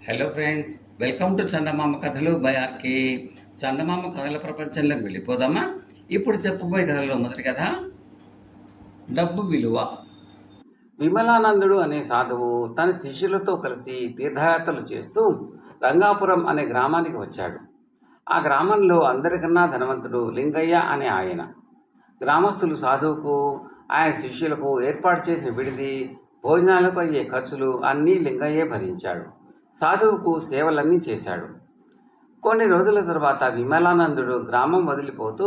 Hello friends, welcome to చందమామ కథలు by RK. చందమామ కథల ప్రపంచంలోకి వెళ్ళిపోదామా? ఇప్పుడు చెప్పబోయే కథలో మొదటి కథ డబ్బు విలువ. విమలానందుడు అనే సాధువు తన శిష్యులతో కలిసి తీర్థయాత్రలు చేస్తూ రంగాపురం అనే గ్రామానికి వచ్చాడు. ఆ గ్రామంలో అందరికన్నా ధనవంతుడు లింగయ్య అనే ఆయన. గ్రామస్తులు సాధువుకు ఆయన శిష్యులకు ఏర్పాటు చేసిన విడిది, భోజనాలకు అయ్యే ఖర్చులు అన్నీ లింగయ్యే భరించాడు. సాధువుకు సేవలన్నీ చేశాడు. కొన్ని రోజుల తర్వాత విమలానందుడు గ్రామం వదిలిపోతూ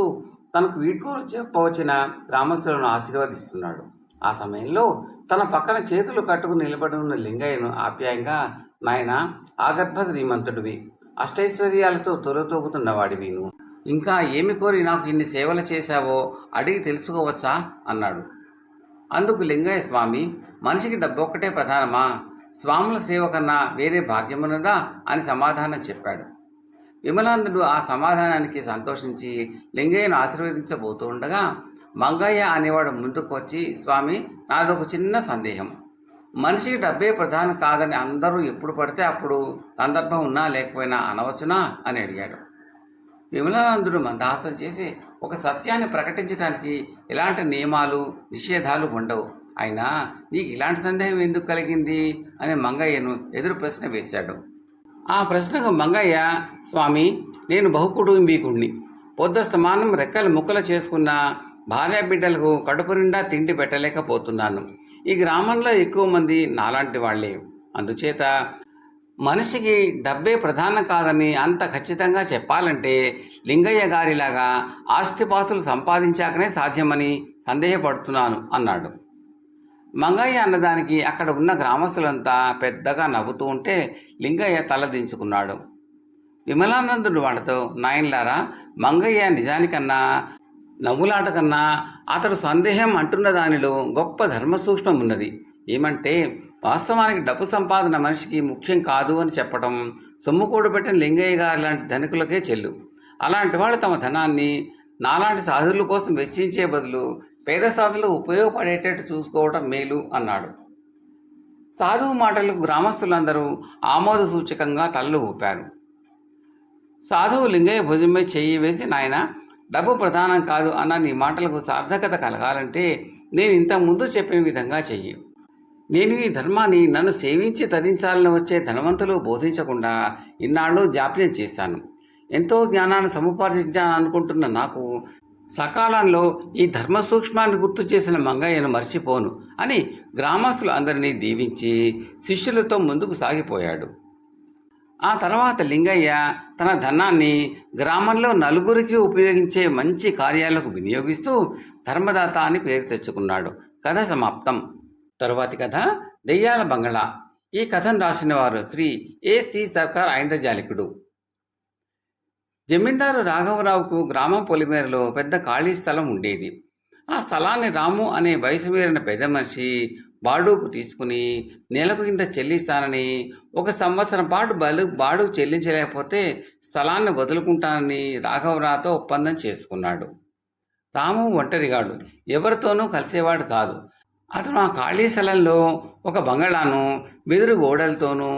తనకు వీడ్కోలు చెప్పవచ్చిన గ్రామస్తులను ఆశీర్వదిస్తున్నాడు. ఆ సమయంలో తన పక్కన చేతులు కట్టుకుని నిలబడి ఉన్న లింగయ్యను ఆప్యాయంగా, నాయన, ఆగర్భ శ్రీమంతుడివి, అష్టైశ్వర్యాలతో తొలతూగుతున్నవాడివి, నువ్వు ఇంకా ఏమి కోరి నాకు ఇన్ని సేవలు చేశావో అడిగి తెలుసుకోవచ్చా అన్నాడు. అందుకు లింగయ్య, స్వామి, మనిషికి డబ్బు ఒక్కటే ప్రధానమా? స్వాముల సేవ కన్నా వేరే భాగ్యమున్నదా అని సమాధానం చెప్పాడు. విమలానందుడు ఆ సమాధానానికి సంతోషించి లింగయ్యను ఆశీర్వదించబోతూ ఉండగా మంగయ్య అనేవాడు ముందుకు వచ్చి, స్వామి, నాదొక చిన్న సందేహం. మనిషికి డబ్బే ప్రధానం కాదని అందరూ ఎప్పుడు పడితే అప్పుడు సందర్భం ఉన్నా లేకపోయినా అనవచ్చునా అని అడిగాడు. విమలానందుడు మందహాసం చేసి, ఒక సత్యాన్ని ప్రకటించడానికి ఎలాంటి నియమాలు నిషేధాలు ఉండవు, అయినా నీకు ఇలాంటి సందేహం ఎందుకు కలిగింది అని మంగయ్యను ఎదురు ప్రశ్న వేశాడు. ఆ ప్రశ్నకు మంగయ్య, స్వామి, నేను బహుకుటుంబీకుడిని. పొద్దుస్తమానం రెక్కలు ముక్కలు చేసుకున్న భార్య బిడ్డలకు కడుపు నిండా తిండి పెట్టలేకపోతున్నాను. ఈ గ్రామంలో ఎక్కువ మంది నాలాంటి వాళ్లే. అందుచేత మనిషికి డబ్బే ప్రధానం కాదని అంత ఖచ్చితంగా చెప్పాలంటే లింగయ్య గారిలాగా ఆస్తిపాస్తులు సంపాదించాకనే సాధ్యమని సందేహపడుతున్నాను అన్నాడు. మంగయ్య అన్నదానికి అక్కడ ఉన్న గ్రామస్తులంతా పెద్దగా నవ్వుతూ ఉంటే లింగయ్య తలదించుకున్నాడు. విమలానందుడు వాళ్ళతో, నాయన్లారా, మంగయ్య నిజానికన్నా నవ్వులాట కన్నా అతడు సందేహం అంటున్న దానిలో గొప్ప ధర్మ సూక్ష్మం ఉన్నది. ఏమంటే, వాస్తవానికి డబ్బు సంపాదన మనిషికి ముఖ్యం కాదు అని చెప్పడం సొమ్ము కూడబెట్టిన లింగయ్య గారి లాంటి ధనికులకే చెల్లు. అలాంటి వాళ్ళు తమ ధనాన్ని నాలాంటి సాధువుల కోసం వెచ్చించే బదులు పేద సాధులు ఉపయోగపడేటట్టు చూసుకోవడం మేలు అన్నాడు. సాధువు మాటలకు గ్రామస్తులందరూ ఆమోద సూచకంగా తలలు ఊపారు. సాధువు లింగయ్య భుజంపై చెయ్యి వేసి, నాయన, డబ్బు ప్రధానం కాదు అన్న నీ మాటలకు సార్థకత కలగాలంటే నేను ఇంతకుముందు చెప్పిన విధంగా చెయ్యి. నేను ఈ ధర్మాన్ని నన్ను సేవించి తరించాలని వచ్చే ధనవంతులు బోధించకుండా ఇన్నాళ్ళు జాప్యం చేశాను. ఎంతో జ్ఞానాన్ని సముపార్జించాను అనుకుంటున్న నాకు సకాలంలో ఈ ధర్మ సూక్ష్మాన్ని గుర్తు చేసిన మంగయ్యను మర్చిపోను అని గ్రామస్తులు అందరినీ దీవించి శిష్యులతో ముందుకు సాగిపోయాడు. ఆ తర్వాత లింగయ్య తన ధనాన్ని గ్రామంలో నలుగురికి ఉపయోగించే మంచి కార్యాలకు వినియోగిస్తూ ధర్మదాత అని పేరు తెచ్చుకున్నాడు. కథ సమాప్తం. తరువాతి కథ దెయ్యాల బంగళా. ఈ కథను రాసిన వారు శ్రీ ఏ.సి. సర్కార్ ఐంద్రజాలికుడు. జమీందారు రాఘవరావుకు గ్రామం పొలిమేరలో పెద్ద ఖాళీ స్థలం ఉండేది. ఆ స్థలాన్ని రాము అనే వయసు మీరిన పెద్ద మనిషి బాడుకు తీసుకుని నెలకు ఇంత చెల్లిస్తానని, 1 సంవత్సరం పాటు బాడుగు చెల్లించలేకపోతే స్థలాన్ని వదులుకుంటానని రాఘవరావుతో ఒప్పందం చేసుకున్నాడు. రాము ఒంటరిగాడు, ఎవరితోనూ కలిసేవాడు కాదు. అతను ఆ ఖాళీ స్థలంలో ఒక బంగళాను వెదురు గోడలతోనూ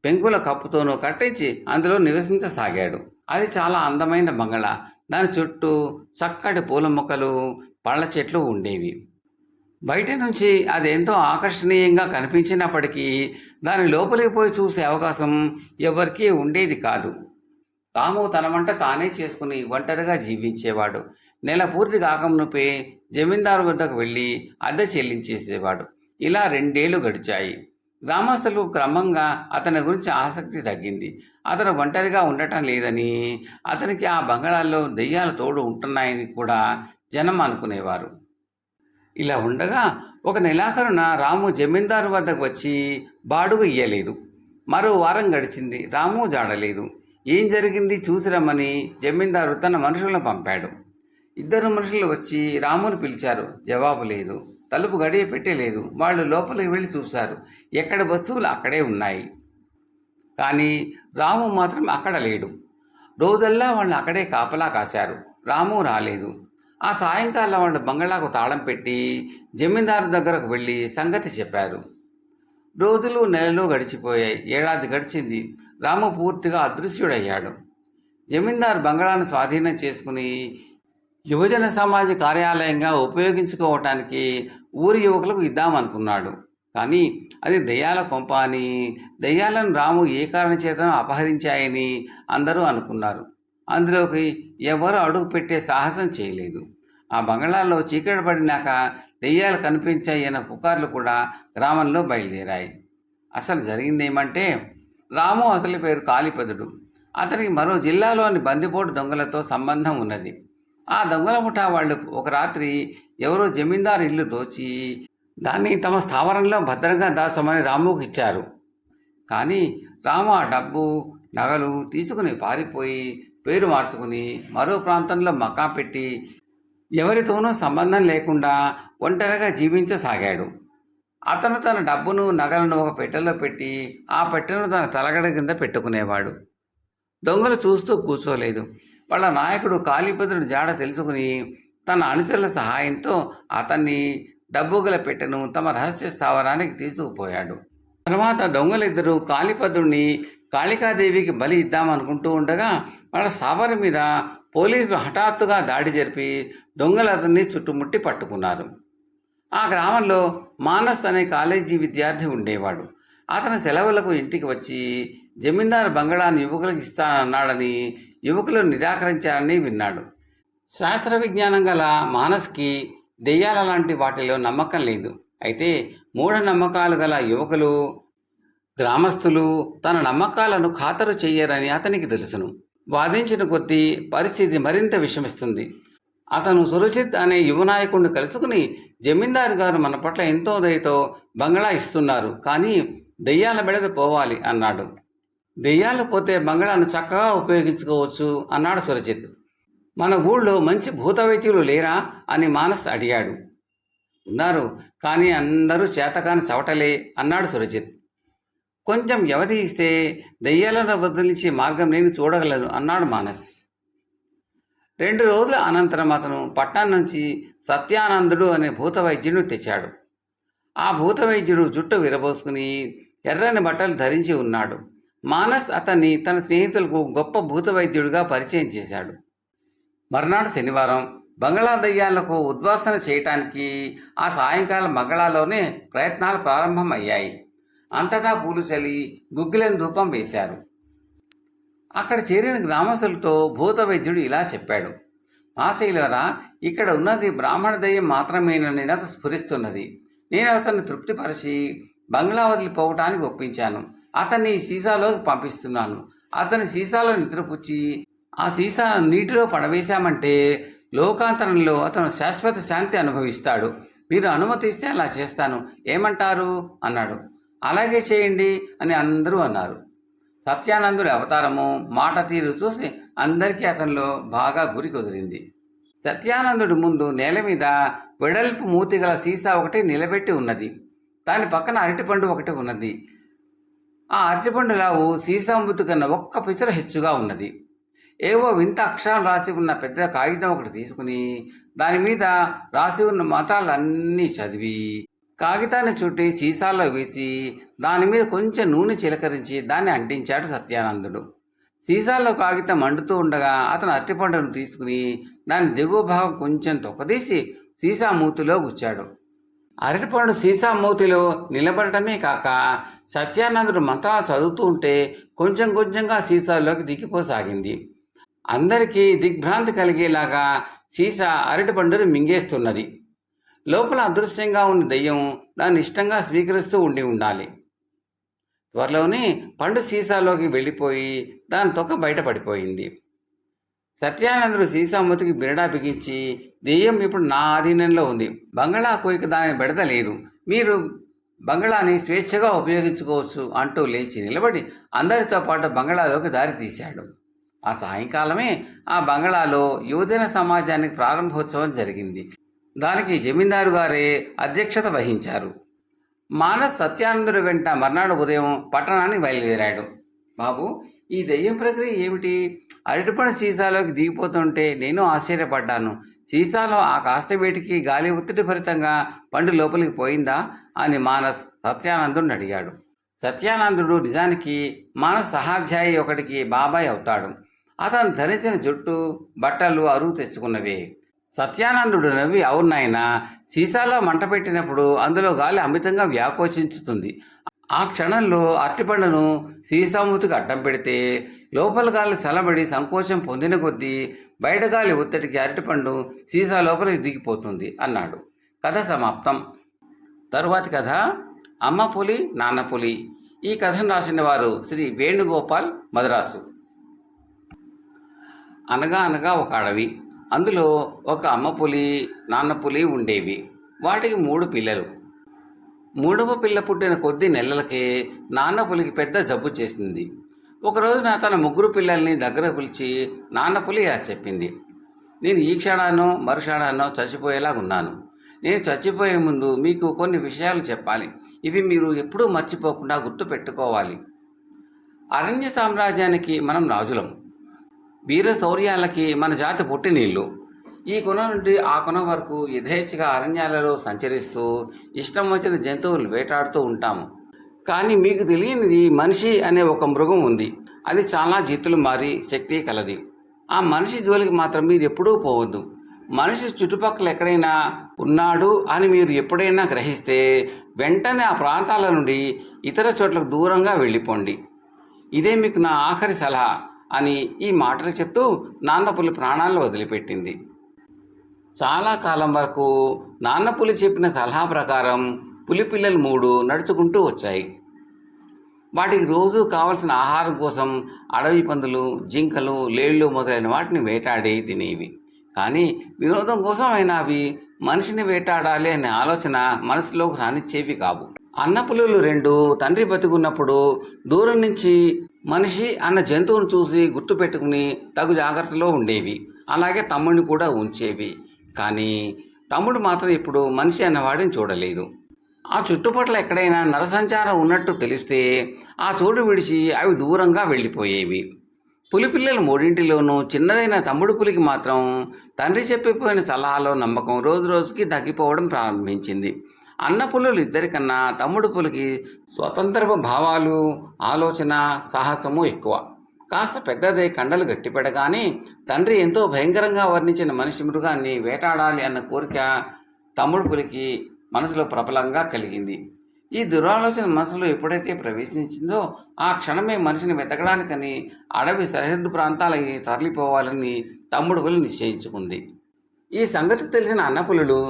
పెంకుల కప్పుతోనూ కట్టించి అందులో నివసించసాగాడు. అది చాలా అందమైన బంగళా. దాని చుట్టూ చక్కటి పూల మొక్కలు, పళ్ళ చెట్లు ఉండేవి. బయట నుంచి అది ఎంతో ఆకర్షణీయంగా కనిపించినప్పటికీ దాని లోపలికి పోయి చూసే అవకాశం ఎవరికీ ఉండేది కాదు. రాము తన వంట తానే చేసుకుని ఒంటరిగా జీవించేవాడు. నెల పూర్తి కాకమునుపే జమీందారు వద్దకు వెళ్ళి అద్దె చెల్లించేసేవాడు. ఇలా 2 ఏళ్లు గడిచాయి. గ్రామస్తులకు క్రమంగా అతని గురించి ఆసక్తి తగ్గింది. అతను ఒంటరిగా ఉండటం లేదని, అతనికి ఆ బంగళాల్లో దెయ్యాలు తోడు ఉంటున్నాయని కూడా జనం అనుకునేవారు. ఇలా ఉండగా ఒక నెలాఖరున రాము జమీందారు వద్దకు వచ్చి బాడుగు ఇయ్యలేదు. మరో వారం గడిచింది. రాము జాడలేదు. ఏం జరిగింది చూసి రమ్మని జమీందారు తన మనుషులను పంపాడు. 2 మనుషులు వచ్చి రామును పిలిచారు. జవాబు లేదు. తలుపు గడియ పెట్టలేదు. వాళ్ళు లోపలికి వెళ్ళి చూశారు. ఎక్కడి వస్తువులు అక్కడే ఉన్నాయి. కానీ రాము మాత్రం అక్కడ లేడు. రోజల్లా వాళ్ళు అక్కడే కాపలా కాశారు. రాము రాలేదు. ఆ సాయంకాలం వాళ్ళు బంగళాకు తాళం పెట్టి జమీందారు దగ్గరకు వెళ్ళి సంగతి చెప్పారు. రోజులు నెలలు గడిచిపోయాయి. ఏడాది గడిచింది. రాము పూర్తిగా అదృశ్యుడయ్యాడు. జమీందారు బంగళాను స్వాధీనం చేసుకుని యువజన సమాజ కార్యాలయంగా ఉపయోగించుకోవటానికి ఊరి యువకులకు ఇద్దామనుకున్నాడు. కానీ అది దెయ్యాల కొంప అని, దెయ్యాలను రాము ఏ కారణం చేతనో అపహరించాయని అందరూ అనుకున్నారు. అందులోకి ఎవరు అడుగు పెట్టే సాహసం చేయలేదు. ఆ బంగళాల్లో చీకటి పడినాక దెయ్యాలు కనిపించాయన్న పుకార్లు కూడా గ్రామంలో బయలుదేరాయి. అసలు జరిగిందేమంటే, రాము అసలు పేరు కాళీపదుడు. అతనికి మరో జిల్లాలోని బందిపోటు దొంగలతో సంబంధం ఉన్నది. ఆ దొంగల ముఠా వాళ్ళు ఒక రాత్రి ఎవరో జమీందారు ఇల్లు దోచి దాన్ని తమ స్థావరంలో భద్రంగా దాచమని రాముకు ఇచ్చారు. కానీ రాము ఆ డబ్బు నగలు తీసుకుని పారిపోయి పేరు మార్చుకుని మరో ప్రాంతంలో మకా పెట్టి ఎవరితోనూ సంబంధం లేకుండా ఒంటరిగా జీవించసాగాడు. అతను తన డబ్బును నగలను ఒక పెట్టెలో పెట్టి ఆ పెట్టెను తన తలగడ కింద పెట్టుకునేవాడు. దొంగలు చూస్తూ కూర్చోలేదు. వాళ్ళ నాయకుడు కాళీపదుడి జాడ తెలుసుకుని తన అనుచరుల సహాయంతో అతన్ని డబ్బు గల పెట్టెను తమ రహస్య స్థావరానికి తీసుకుపోయాడు. తర్వాత దొంగలిద్దరూ కాళీపదుడిని కాళికాదేవికి బలి ఇద్దామనుకుంటూ ఉండగా వాళ్ళ స్థావరం మీద పోలీసులు హఠాత్తుగా దాడి జరిపి దొంగలు అతన్ని చుట్టుముట్టి పట్టుకున్నారు. ఆ గ్రామంలో మానస్ అనే కాలేజీ విద్యార్థి ఉండేవాడు. అతను సెలవులకు ఇంటికి వచ్చి జమీందారు బంగళాను యువకులకు ఇస్తానన్నాడని యువకులు నిరాకరించారని విన్నాడు. శాస్త్ర విజ్ఞానం గల మానస్కి దెయ్యాల లాంటి వాటిలో నమ్మకం లేదు. అయితే మూఢనమ్మకాలు గల యువకులు, గ్రామస్తులు తన నమ్మకాలను ఖాతరు చెయ్యరని అతనికి తెలుసును. వాదించిన కొద్దీ పరిస్థితి మరింత విషమిస్తుంది. అతను సురజిత్ అనే యువనాయకుడిని కలుసుకుని, జమీందారు గారు మన పట్ల ఎంతో దయతో బంగళా ఇస్తున్నారు, కానీ దెయ్యాల బెడద పోవాలి అన్నాడు. దెయ్యాలు పోతే బంగళాను చక్కగా ఉపయోగించుకోవచ్చు అన్నాడు సురజిత్. మన ఊళ్ళో మంచి భూత వైద్యులు లేరా అని మానస్ అడిగాడు. ఉన్నారు, కానీ అందరూ చేతకాని చవటలే అన్నాడు సురజిత్. కొంచెం వ్యవధి ఇస్తే దెయ్యాలను వదిలించే మార్గం నేను చూడగలను అన్నాడు మానస్. 2 రోజుల అనంతరం అతను పట్టణం నుంచి సత్యానందుడు అనే భూత వైద్యుడిని తెచ్చాడు. ఆ భూత వైద్యుడు జుట్టు విరబోసుకుని ఎర్రని బట్టలు ధరించి ఉన్నాడు. మానస్ అతన్ని తన స్నేహితులకు గొప్ప భూత వైద్యుడిగా పరిచయం చేశాడు. మర్నాడు శనివారం బంగళా దయ్యాలకు ఉద్వాసన చేయటానికి ఆ సాయంకాలం బంగళాలోనే ప్రయత్నాలు ప్రారంభమయ్యాయి. అంతటా పూలు చల్లి గుగ్గిలని ధూపం వేశారు. అక్కడ చేరిన గ్రామస్తులతో భూత వైద్యుడు ఇలా చెప్పాడు. మాశైలరా, ఇక్కడ ఉన్నది బ్రాహ్మణ దయ్యం మాత్రమేనని నాకు స్ఫురిస్తున్నది. నేను అతన్ని తృప్తిపరిచి బంగ్లా వదిలిపోవటానికి ఒప్పించాను. అతన్ని సీసాలోకి పంపిస్తున్నాను. అతని సీసాలో నిద్రపుచ్చి ఆ సీసా నీటిలో పడవేశామంటే లోకాంతరంలో అతను శాశ్వత శాంతి అనుభవిస్తాడు. మీరు అనుమతిస్తే అలా చేస్తాను, ఏమంటారు అన్నాడు. అలాగే చేయండి అని అందరూ అన్నారు. సత్యానందుడి అవతారము, మాట తీరు చూసి అందరికీ అతనిలో బాగా గురి కుదిరింది. సత్యానందుడి ముందు నేల మీద వెడల్పు మూతిగల సీసా ఒకటి నిలబెట్టి ఉన్నది. దాని పక్కన అరటిపండు ఒకటి ఉన్నది. ఆ అరటిపండు లావు సీసా మూతి కన్నా ఒక్క పిసర హెచ్చుగా ఉన్నది. ఏవో వింత అక్షరాలు రాసి ఉన్న పెద్ద కాగితం ఒకటి తీసుకుని దాని మీద రాసి ఉన్న మతాలన్నీ చదివి కాగితాన్ని చుట్టి సీసాల్లో వేసి దాని మీద కొంచెం నూనె చిలకరించి దాన్ని అంటించాడు సత్యానందుడు. సీసాల్లో కాగితం మండుతూ ఉండగా అతను అరటిపండును తీసుకుని దాని దిగువ భాగం కొంచెం తొక్కదీసి సీసా మూతిలో గుచ్చాడు. అరటిపండు సీసా మూతిలో నిలబడటమే కాక సత్యానందుడు మంత్రాలు చదువుతూ ఉంటే కొంచెం కొంచెంగా సీసాల్లోకి దిగిపోసాగింది. అందరికీ దిగ్భ్రాంతి కలిగేలాగా సీసా అరటిపండును మింగేస్తున్నది. లోపల అదృశ్యంగా ఉన్న దెయ్యం దాన్ని ఇష్టంగా స్వీకరిస్తూ ఉండాలి. త్వరలోనే పండు సీసాలోకి వెళ్ళిపోయి దాని తొక్క బయటపడిపోయింది. సత్యానందుడు సీసా మూతికి బిరడా బిగించి, దెయ్యం ఇప్పుడు నా ఆధీనంలో ఉంది, బంగళా కోయిక దాని బెడద లేదు, మీరు బంగళాని స్వేచ్ఛగా ఉపయోగించుకోవచ్చు అంటూ లేచి నిలబడి అందరితో పాటు బంగళాలోకి దారి తీశాడు. ఆ సాయంకాలమే ఆ బంగళాలో యువజన సమాజానికి ప్రారంభోత్సవం జరిగింది. దానికి జమీందారు గారే అధ్యక్షత వహించారు. మానస్ సత్యానందుడి వెంట మర్నాడు ఉదయం పట్టణానికి బయలుదేరాడు. బాబు, ఈ దెయ్యం ప్రక్రియ ఏమిటి? అరటిపండు సీసాలోకి దిగిపోతుంటే నేను ఆశ్చర్యపడ్డాను. సీసాలో ఆ కాస్త వేటికి గాలి ఒత్తిడి ఫలితంగా పండు లోపలికి పోయిందా అని మానస్ సత్యానందుడిని అడిగాడు. సత్యానందుడు నిజానికి మానస్ సహాధ్యాయి ఒకటికి బాబాయ్ అవుతాడు. అతను ధరించిన జుట్టు బట్టలు అరువు తెచ్చుకున్నవే. సత్యానందుడు నవ్వి, అవునాయనా, సీసాలో మంట పెట్టినప్పుడు అందులో గాలి అమితంగా వ్యాకోచించుతుంది. ఆ క్షణంలో అరటిపండును సీసామూతికి అడ్డం పెడితే లోపల గాలి చల్లబడి సంకోచం పొందిన కొద్దీ బయట గాలి ఒత్తిడికి అరటిపండు సీసా లోపలికి దిగిపోతుంది అన్నాడు. కథ సమాప్తం. తరువాతి కథ అమ్మ పులి నాన్న పులి. ఈ కథను రాసిన వారు శ్రీ వేణుగోపాల్ మద్రాసు. అనగా అనగా ఒక అడవి. అందులో ఒక అమ్మ పులి నాన్న పులి ఉండేవి. వాటికి 3 పిల్లలు. 3వ పిల్ల పుట్టిన కొద్ది నెలలకే నాన్న పులికి పెద్ద జబ్బు చేసింది. ఒక రోజున తన 3 పిల్లల్ని దగ్గర పిలిచి నాన్న పులి ఇలా చెప్పింది, నేను ఈ క్షణాన్నో మరుక్షణాన్నో చచ్చిపోయేలాగున్నాను. నేను చచ్చిపోయే ముందు మీకు కొన్ని విషయాలు చెప్పాలి. ఇవి మీరు ఎప్పుడూ మర్చిపోకుండా గుర్తు పెట్టుకోవాలి. అరణ్య సామ్రాజ్యానికి మనం రాజులం. వీర శౌర్యాలకి మన జాతి పుట్టినీళ్ళు. ఈ కొన నుండి ఆ కొన వరకు యథేచ్ఛగా అరణ్యాలలో సంచరిస్తూ ఇష్టం వచ్చిన జంతువులు వేటాడుతూ ఉంటాము. కానీ మీకు తెలియనిది మనిషి అనే ఒక మృగం ఉంది. అది చాలా జీతులు మారి శక్తి కలది. ఆ మనిషి జోలికి మాత్రం మీరు ఎప్పుడూ పోవద్దు. మనిషి చుట్టుపక్కల ఎక్కడైనా ఉన్నాడు అని మీరు ఎప్పుడైనా గ్రహిస్తే వెంటనే ఆ ప్రాంతాల నుండి ఇతర చోట్లకు దూరంగా వెళ్ళిపోండి. ఇదే మీకు నా ఆఖరి సలహా అని ఈ మాటలు చెప్తూ నాన్నపులి ప్రాణాలను వదిలిపెట్టింది. చాలా కాలం వరకు నాన్నపులి చెప్పిన సలహా ప్రకారం పులి పిల్లలు 3 నడుచుకుంటూ వచ్చాయి. వాటికి రోజు కావలసిన ఆహారం కోసం అడవి పందులు, జింకలు, లేళ్ళు మొదలైన వాటిని వేటాడి తినేవి. కానీ వినోదం కోసం అయినా అవి మనిషిని వేటాడాలి అనే ఆలోచన మనసులోకి రానిచ్చేవి కావు. అన్నపులులు 2 తండ్రి బతికున్నప్పుడు దూరం నుంచి మనిషి అన్న జంతువును చూసి గుర్తుపెట్టుకుని తగు జాగ్రత్తలో ఉండేవి. అలాగే తమ్ముడిని కూడా ఉంచేవి. కానీ తమ్ముడు మాత్రం ఇప్పుడు మనిషి అన్నవాడిని చూడలేదు. ఆ చుట్టుపక్కల ఎక్కడైనా నరసంచారం ఉన్నట్టు తెలిస్తే ఆ చోటు విడిచి అవి దూరంగా వెళ్ళిపోయేవి. పులిపిల్లలు 3 చిన్నదైన తమ్ముడు పులికి మాత్రం తండ్రి చెప్పిపోయిన సలహాలో నమ్మకం రోజు రోజుకి తగ్గిపోవడం ప్రారంభించింది. అన్న పులులు 2 కన్నా తమ్ముడు పులికి స్వతంత్ర భావాలు, ఆలోచన, సాహసము ఎక్కువ. కాస్త పెద్దదై కండలు గట్టిపెడగానే తండ్రి ఎంతో భయంకరంగా వర్ణించిన మనిషి మృగాన్ని వేటాడాలి అన్న కోరిక తమ్ముడు పులికి మనసులో ప్రబలంగా కలిగింది. ఈ దురాలోచన మనసులో ఎప్పుడైతే ప్రవేశించిందో ఆ క్షణమే మనిషిని వెతకడానికని అడవి సరిహద్దు ప్రాంతాలకి తరలిపోవాలని తమ్ముడు పులి నిశ్చయించుకుంది. ఈ సంగతి తెలిసిన అన్నపులులు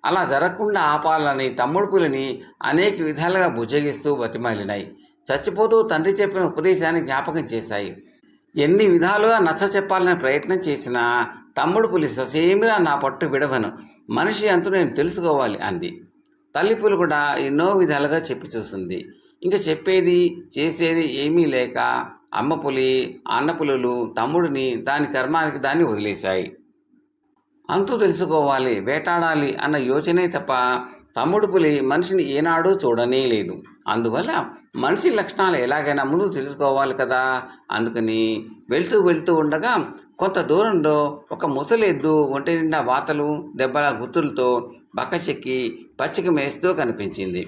అలా జరగకుండా ఆపాలని తమ్ముడు పులిని అనేక విధాలుగా బుజ్జగిస్తూ బతిమాలినాయి. చచ్చిపోతూ తండ్రి చెప్పిన ఉపదేశాన్ని జ్ఞాపకం చేశాయి. ఎన్ని విధాలుగా నచ్చ చెప్పాలని ప్రయత్నం చేసినా తమ్ముడు పులి ససేమిరా నా పట్టు విడవను, మనిషి అంటూ నేను తెలుసుకోవాలి అంది. తల్లి పులి కూడా ఎన్నో విధాలుగా చెప్పి చూస్తుంది. ఇంకా చెప్పేది చేసేది ఏమీ లేక అమ్మ పులి, అన్న పులులు తమ్ముడిని దాని కర్మానికి దాన్ని వదిలేశాయి. అంతూ తెలుసుకోవాలి, వేటాడాలి అన్న యోచనే తప్ప తమ్ముడు పులి మనిషిని ఏనాడూ చూడనే లేదు. అందువల్ల మనిషి లక్షణాలు ఎలాగైనా ముందు తెలుసుకోవాలి కదా. అందుకని వెళ్తూ ఉండగా కొంత దూరంలో ఒక ముసలెద్దు ఒంటి నిండా వాతలు, దెబ్బల గుర్తులతో బక్కచెక్కి పచ్చిక మేస్తూ కనిపించింది.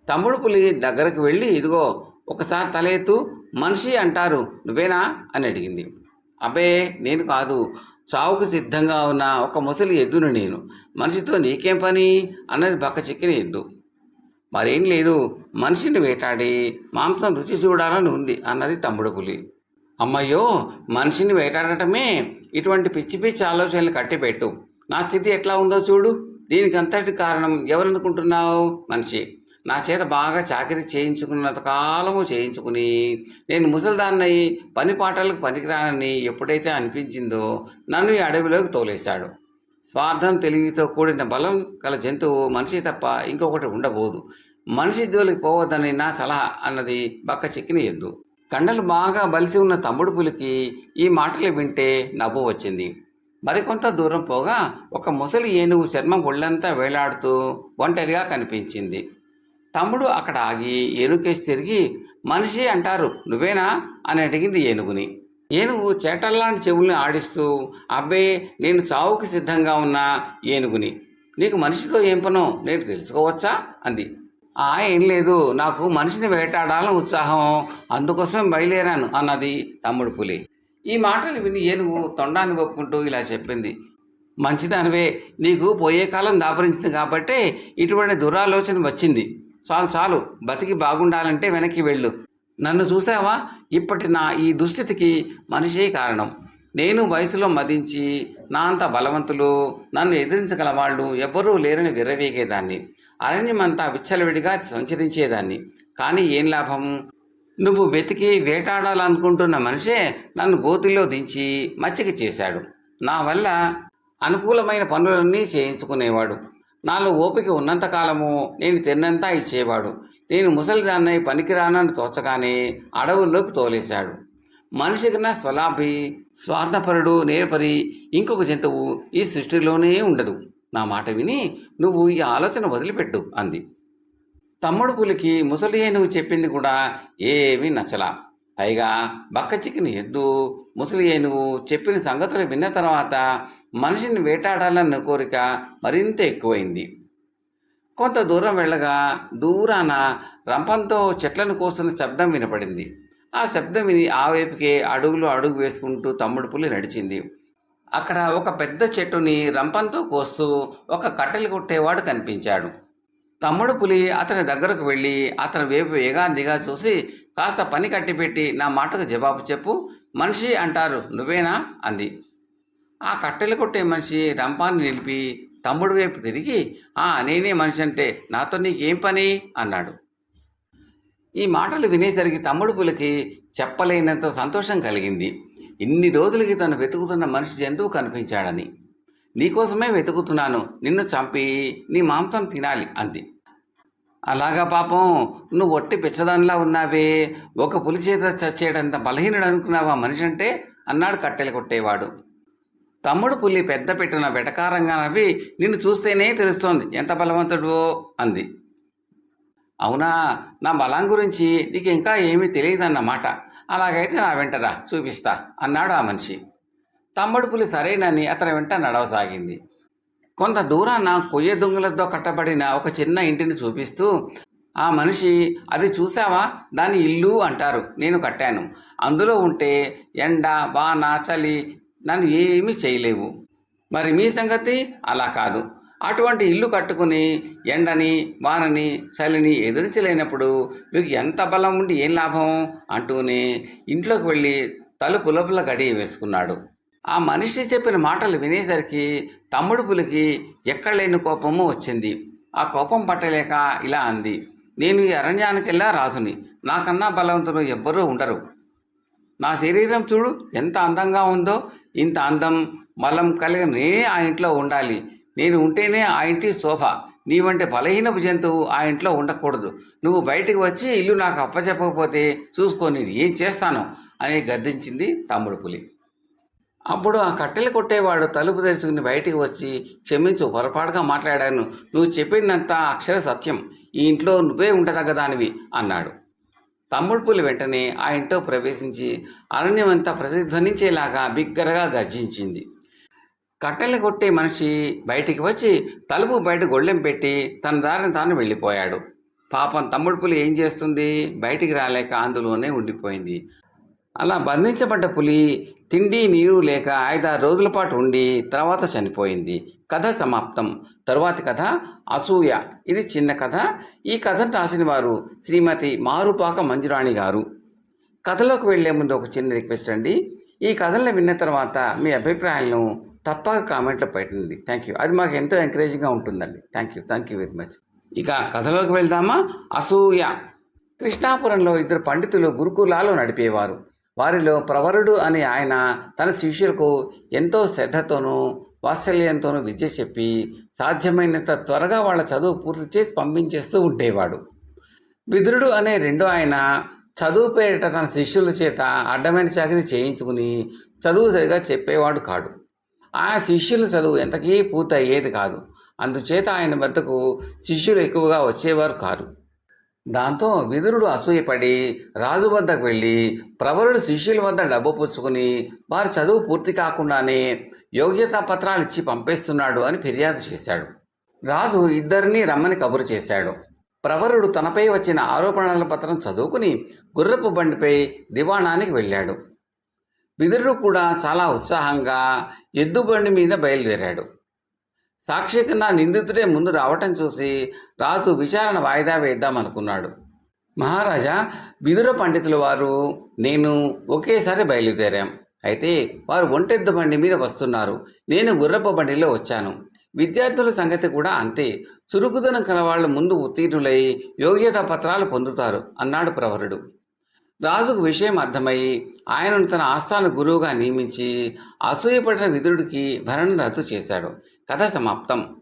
తమ్ముడు పులి దగ్గరకు వెళ్ళి, ఇదిగో ఒకసారి తలెత్తు, మనిషి అంటారు నువ్వేనా అని అడిగింది. అబ్బే నేను కాదు, చావుకు సిద్ధంగా ఉన్న ఒక ముసలి ఎద్దును నేను. మనిషితో నీకేం పని అన్నది బక్క చిక్కిన ఎద్దు. మరేం లేదు, మనిషిని వేటాడి మాంసం రుచి చూడాలని ఉంది అన్నది తమ్ముడు పులి. అమ్మయ్యో, మనిషిని వేటాడటమే ఇటువంటి పిచ్చి పిచ్చి ఆలోచనలు కట్టిపెట్టు. నా స్థితి ఎట్లా ఉందో చూడు. దీనికి అంతటి కారణం ఎవరనుకుంటున్నావు? మనిషి. నా చేత బాగా చాకరీ చేయించుకున్నంత కాలము చేయించుకుని నేను ముసలిదాన్నై పని పాటలకు పనికిరానని ఎప్పుడైతే అనిపించిందో నన్ను ఈ అడవిలోకి తోలేశాడు. స్వార్థం, తెలివితో కూడిన బలం గల జంతువు మనిషి తప్ప ఇంకొకటి ఉండబోదు. మనిషి జోలికి పోవద్దని నా సలహా అన్నది బక్క చిక్కిన ఎద్దు. కండలు బాగా బలిసి ఉన్న తమ్ముడు పులికి ఈ మాటలు వింటే నవ్వు వచ్చింది. మరికొంత దూరం పోగా ఒక ముసలి ఏనుగు చర్మం ఒళ్ళంతా వేలాడుతూ ఒంటరిగా కనిపించింది. తమ్ముడు అక్కడ ఆగి ఏనుగుకేసి తిరిగి, మనిషి అంటారు నువ్వేనా అని అడిగింది ఏనుగుని. ఏనుగు చేటల్లాంటి చెవుల్ని ఆడిస్తూ, అబ్బే నేను చావుకి సిద్ధంగా ఉన్న ఏనుగుని, నీకు మనిషితో ఏం పనో నేను తెలుసుకోవచ్చా అంది. ఏం లేదు, నాకు మనిషిని వేటాడాలని ఉత్సాహం, అందుకోసమే బయలుదేరాను అన్నది తమ్ముడు పులి. ఈ మాటలు విని ఏనుగు తొండాన్ని ఒప్పుకుంటూ ఇలా చెప్పింది. మంచిదానివే, నీకు పోయే కాలం దాపరించింది కాబట్టే ఇటువంటి దురాలోచన వచ్చింది. చాలు చాలు, బతికి బాగుండాలంటే వెనక్కి వెళ్ళు. నన్ను చూసావా, ఇప్పటి నా ఈ దుస్థితికి మనిషే కారణం. నేను వయసులో మదించి నా అంత బలవంతులు, నన్ను ఎదిరించగల వాళ్ళు ఎవ్వరూ లేరని విర్రవీగేదాన్ని. అరణ్యమంతా విచ్చలవిడిగా సంచరించేదాన్ని. కానీ ఏం లాభం? నువ్వు వెతికి వేటాడాలనుకుంటున్న మనిషే నన్ను గోతిలో దించి మచ్చిక చేశాడు. నా వల్ల అనుకూలమైన పనులన్నీ చేయించుకునేవాడు. నాలో ఓపిక ఉన్నంతకాలము నేను తిన్నంతా ఇచ్చేవాడు. నేను ముసలిదాన్నై పనికిరానని తోచగానే అడవుల్లోకి తోలేశాడు. మనిషికన్నా స్వలాభి, స్వార్థపరుడు, నేర్పరి ఇంకొక జంతువు ఈ సృష్టిలోనే ఉండదు. నా మాట విని నువ్వు ఈ ఆలోచన వదిలిపెట్టు అంది. తమ్ముడు పులికి ముసలి ఏనుగు చెప్పింది కూడా ఏమీ నచ్చలా. పైగా బక్క చిక్కిన ఎద్దు, ముసలి ఏనుగు చెప్పిన సంగతులు విన్న తర్వాత మనిషిని వేటాడాలన్న కోరిక మరింత ఎక్కువైంది. కొంత దూరం వెళ్ళగా దూరాన రంపంతో చెట్లను కోస్తున్న శబ్దం వినపడింది. ఆ శబ్దం విని ఆ వైపుకే అడుగు వేసుకుంటూ తమ్ముడు పులి నడిచింది. అక్కడ ఒక పెద్ద చెట్టుని రంపంతో కోస్తూ ఒక కట్టెలు కొట్టేవాడు కనిపించాడు. తమ్ముడు పులి అతని దగ్గరకు వెళ్ళి అతని వైపు వేగాందిగా చూసి, కాస్త పని కట్టిపెట్టి నా మాటకు జవాబు చెప్పు, మనిషి అంటారు నువ్వేనా అంది. ఆ కట్టెలు కొట్టే మనిషి రంపాన్ని నిలిపి తమ్ముడు వైపు తిరిగి, నేనే మనిషి అంటే నాతో నీకేం పని అన్నాడు. ఈ మాటలు వినేసరికి తమ్ముడు పులికి చెప్పలేనంత సంతోషం కలిగింది. ఇన్ని రోజులకి తను వెతుకుతున్న మనిషి జంతువు కనిపించాడని. నీకోసమే వెతుకుతున్నాను, నిన్ను చంపి నీ మాంసం తినాలి అంది. అలాగా పాపం, నువ్వు ఒట్టి పిచ్చదానిలా ఉన్నావే, ఒక పులి చేత చచ్చేటంత బలహీనుడు అనుకున్నావా మనిషి అంటే అన్నాడు కట్టెలు కొట్టేవాడు. తమ్ముడు పులి పెద్ద పెట్టిన వెటకారంగా నవ్వి, నిన్ను చూస్తేనే తెలుస్తోంది ఎంత బలవంతుడో అంది. అవునా, నా బలం గురించి నీకు ఇంకా ఏమీ తెలియదన్నమాట. అలాగైతే నా వెంటరా, చూపిస్తా అన్నాడు ఆ మనిషి. తమ్ముడు పులి సరేనని అతని వెంట నడవసాగింది. కొంత దూరాన కొయ్య దొంగలతో కట్టబడిన ఒక చిన్న ఇంటిని చూపిస్తూ ఆ మనిషి, అది చూసావా, దాని ఇల్లు అంటారు, నేను కట్టాను. అందులో ఉంటే ఎండ, వాన, చలి నన్ను ఏమీ చేయలేవు. మరి మీ సంగతి అలా కాదు. అటువంటి ఇల్లు కట్టుకుని ఎండని, వానని, చలిని ఎదిరించలేనప్పుడు మీకు ఎంత బలం ఉండి ఏం లాభం అంటూనే ఇంట్లోకి వెళ్ళి తలుపు లోపల గడియ వేసుకున్నాడు. ఆ మనిషి చెప్పిన మాటలు వినేసరికి తమ్ముడు పులికి ఎక్కడలేని కోపము వచ్చింది. ఆ కోపం పట్టలేక ఇలా అంది, నేను ఈ అరణ్యానికెల్లా రాజుని, నాకన్నా బలవంతులు ఎవ్వరూ ఉండరు. నా శరీరం చూడు ఎంత అందంగా ఉందో, ఇంత అందం, బలం కలిగిన నేనే ఆ ఇంట్లో ఉండాలి. నేను ఉంటేనే ఆ ఇంటి శోభ. నీ వంటి బలహీనపు జంతువు ఆ ఇంట్లో ఉండకూడదు. నువ్వు బయటకు వచ్చి ఇల్లు నాకు అప్పచెప్పకపోతే చూసుకొని ఏం చేస్తాను అని గద్దించింది తమ్ముడు పులి. అప్పుడు ఆ కట్టెలు కొట్టేవాడు తలుపు తెరుచుకుని బయటికి వచ్చి, క్షమించు, పొరపాటుగా మాట్లాడాను. నువ్వు చెప్పిందంతా అక్షర సత్యం. ఈ ఇంట్లో నువ్వే ఉండదగ్గదానివి అన్నాడు. తమ్ముడు పులి వెంటనే ఆ ఇంట్లో ప్రవేశించి అరణ్యమంతా ప్రతిధ్వనించేలాగా బిగ్గరగా గర్జించింది. కట్టెలు కొట్టే మనిషి బయటికి వచ్చి తలుపు బయట గొళ్ళెం పెట్టి తన దారిని తాను వెళ్ళిపోయాడు. పాపం తమ్ముడు పులి ఏం చేస్తుంది, బయటికి రాలేక అందులోనే ఉండిపోయింది. అలా బంధించబడ్డ పులి తిండి నీరు లేక 5-6 రోజుల పాటు ఉండి తర్వాత చనిపోయింది. కథ సమాప్తం. తరువాతి కథ అసూయ. ఇది చిన్న కథ. ఈ కథను రాసిన వారు శ్రీమతి మారుపాక మంజురాణి గారు. కథలోకి వెళ్లే ముందు ఒక చిన్న రిక్వెస్ట్ అండి. ఈ కథలను విన్న తర్వాత మీ అభిప్రాయాలను తప్పక కామెంట్లో పెట్టండి. Thank you. అది మాకు ఎంతో ఎంకరేజింగ్గా ఉంటుందండి. Thank you very much. ఇక కథలోకి వెళ్దామా. అసూయ. కృష్ణాపురంలో 2 పండితులు గురుకులాలు నడిపేవారు. వారిలో ప్రవరుడు అనే ఆయన తన శిష్యులకు ఎంతో శ్రద్ధతోనూ వాత్సల్యంతోనూ విద్య చెప్పి సాధ్యమైనంత త్వరగా వాళ్ళ చదువు పూర్తి చేసి పంపించేస్తూ ఉండేవాడు. విదురుడు అనే రెండో ఆయన చదువు పేరిట తన శిష్యుల చేత అడ్డమైన చాకరీ చేయించుకుని చదువు సరిగా చెప్పేవాడు కాడు. ఆ శిష్యుల చదువు ఎంతకీ పూర్తి అయ్యేది కాదు. అందుచేత ఆయన వద్దకు శిష్యులు ఎక్కువగా వచ్చేవారు కాదు. దాంతో విదురుడు అసూయపడి రాజు వద్దకు వెళ్ళి ప్రవరుడు శిష్యుల వద్ద డబ్బు పుచ్చుకుని వారి చదువు పూర్తి కాకుండానే యోగ్యతా పత్రాలు ఇచ్చి పంపేస్తున్నాడు అని ఫిర్యాదు చేశాడు. రాజు ఇద్దరినీ రమ్మని కబురు చేశాడు. ప్రవరుడు తనపై వచ్చిన ఆరోపణల పత్రం చదువుకుని గుర్రపు బండిపై దివాణానికి వెళ్ళాడు. విదురుడు కూడా చాలా ఉత్సాహంగా ఎద్దుబండి మీద బయలుదేరాడు. సాక్షి కన్నా నిందితుడే ముందు రావటం చూసి రాజు విచారణ వాయిదా వేద్దామనుకున్నాడు. మహారాజా, విదుర పండితుల వారు నేను ఒకేసారి బయలుదేరాం. అయితే వారు ఒంటెద్దు బండి మీద వస్తున్నారు. నేను గుర్రపు బండిలో వచ్చాను. విద్యార్థుల సంగతి కూడా అంతే. చురుకుదనం కలవాళ్ల ముందు ఉత్తీర్ణులై యోగ్యతా పత్రాలు పొందుతారు అన్నాడు ప్రవరుడు. రాజుకు విషయం అర్థమై ఆయనను తన ఆస్థాన గురువుగా నియమించి అసూయపడిన విదురుడికి భరణ రద్దు చేశాడు. కథ సమాప్తం.